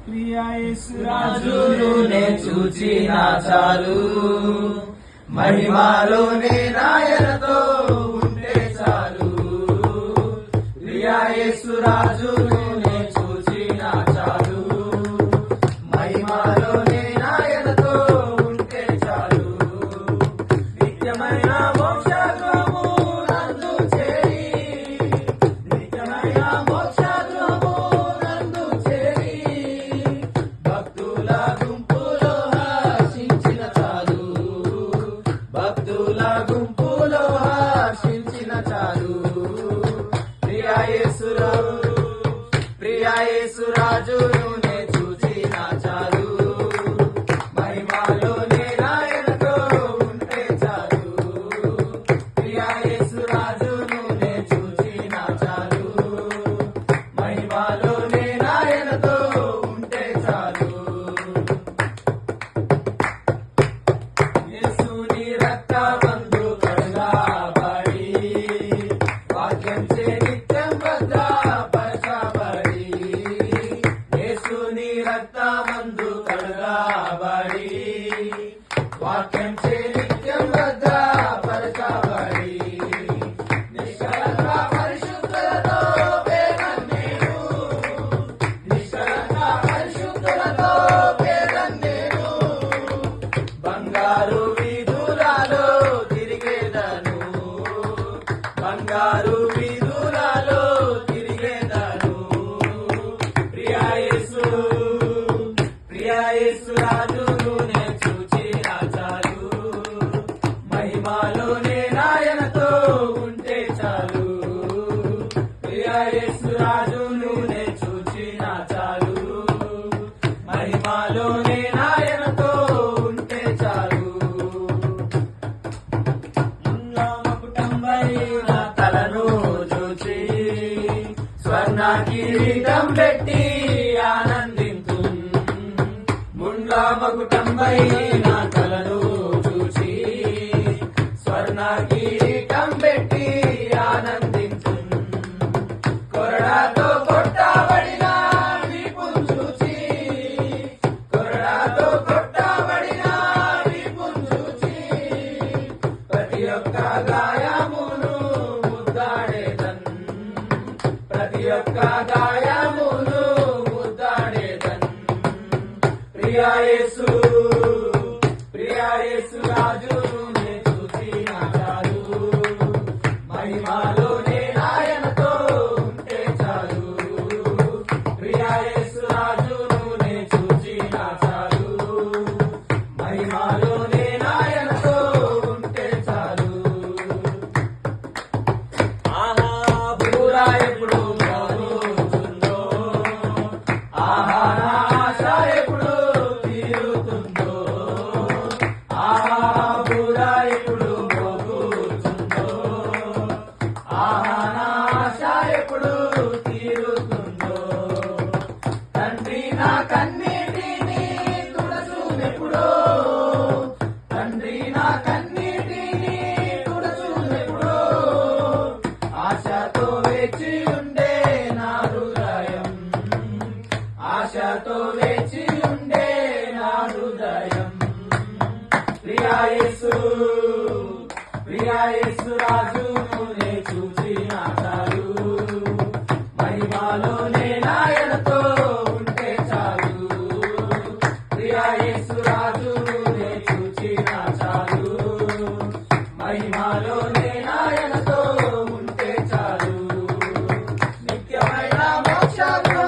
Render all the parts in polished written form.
ప్రియా యేసు రాజును నే చూచిన చాలు, మహిమలోనే నాయనతో ఉంటే చాలు. ప్రియా యేసు రాజును నే చూచిన చాలు, మహిమలోనే నాయనతో ఉంటే చాలు. నిత్యమైన మోక్షము నందు చేరి, నిత్యమైన మోక్షము నందు చేరి, భక్తుల గుంపులో హర్షించిన చాలు, భక్తుల గుంపులో హర్షించిన చాలు. ప్రియా యేసు రాజును నే చూచిన చాలు, మహిమలోనే నాయనతో ఉంటే చాలు. ప్రియా యేసు రాజును నే చూచిన చాలు, మహిమలోనే నాయనతో ఉంటే చాలు. యేసుని రక్తమందు కడగబడి, వాక్యంచే నిత్యం భద్రపరచబడి, యేసుని రక్తమందు కడగబడి, వాక్యంచే నిత్యం భద్రపరచబడి, నిష్కలంక పరిశుద్ధులతో పేదన్ నేను, నిష్కలంక పరిశుద్ధులతో పేదన్ నేను, బంగారు వీధులలో తిరిగేదను, బంగారు వీధులలో తిరిగేదను. ప్రియా యేసు రాజును నే చూచిన చాలు, మహిమలోనే నాయనతో ఉంటే చాలు. ప్రియా యేసు రాజును నే చూచిన చాలు, మహిమలోనే నాయనతో ఉంటే చాలు. ముళ్ళమకుటంబైన తలను చూచి, స్వర్ణ కిరీటం పెట్టి ఆనందింతు, ముళ్ళమకుటంబైన తలను చూచి, స్వర్ణ కిరీటం పెట్టి ఆనందింతు, కొరడాతో కొట్టబడిన వీపును చూచి, కొరడాతో కొట్టబడిన వీపును చూచి, ప్రతి ఒక్క గాయమును ముద్దాడేదన్, ప్రతి ఒక్క గాయమును ముద్దాడేదన్. ప్రియా యేసు రాజును నే చూచిన చాలు, మహిమలోనే నాయనతో ఉంటే చాలు. ప్రియా యేసు రాజును నే చూచిన చాలు, మహిమలోనే నాయనతో ఉంటే చాలు. ఆహా బూరా ఎప్పుడు మోగుతుందో, ఆహా నా ఆశ ఎప్పుడు తీరుతుందో, ఆహా బూరా ఎప్పుడు మోగుతుందో, ఆహా నా ఆశ ఎప్పుడు తీరుతుందో. తండ్రి నా కన్నీటిని తుడచునెప్పుడో, తండ్రి నా కన్నీటిని తుడచునెప్పుడో, ఆశతో వేచి ఉండే నా హృదయం, ఆశతో వేచి ఉండే నా హృదయం. ప్రియా యేసు రాజును నే చూచిన చాలు, మహిమలోనే నాయనతో ఉంటే చాలు. ప్రియా యేసు రాజును నే చూచిన చాలు, మహిమలోనే నాయనతో ఉంటే చాలు. నిత్యమైన మోక్షము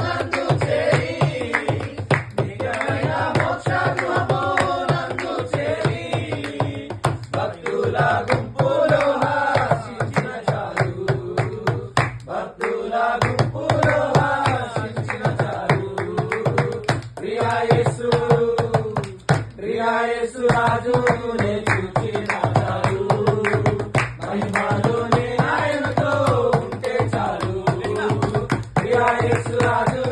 నందు చేరి, నిత్యమైన మోక్షము నందు చేరి, భక్తుల గుంపులో హర్షించిన చాలు, భక్తుల గుంపులో హర్షించిన చాలు. ప్రియా యేసు రాజును నే చూచిన చాలు, మహిమలోనే నాయనతో ఉంటే చాలు. ప్రియా యేసు రాజు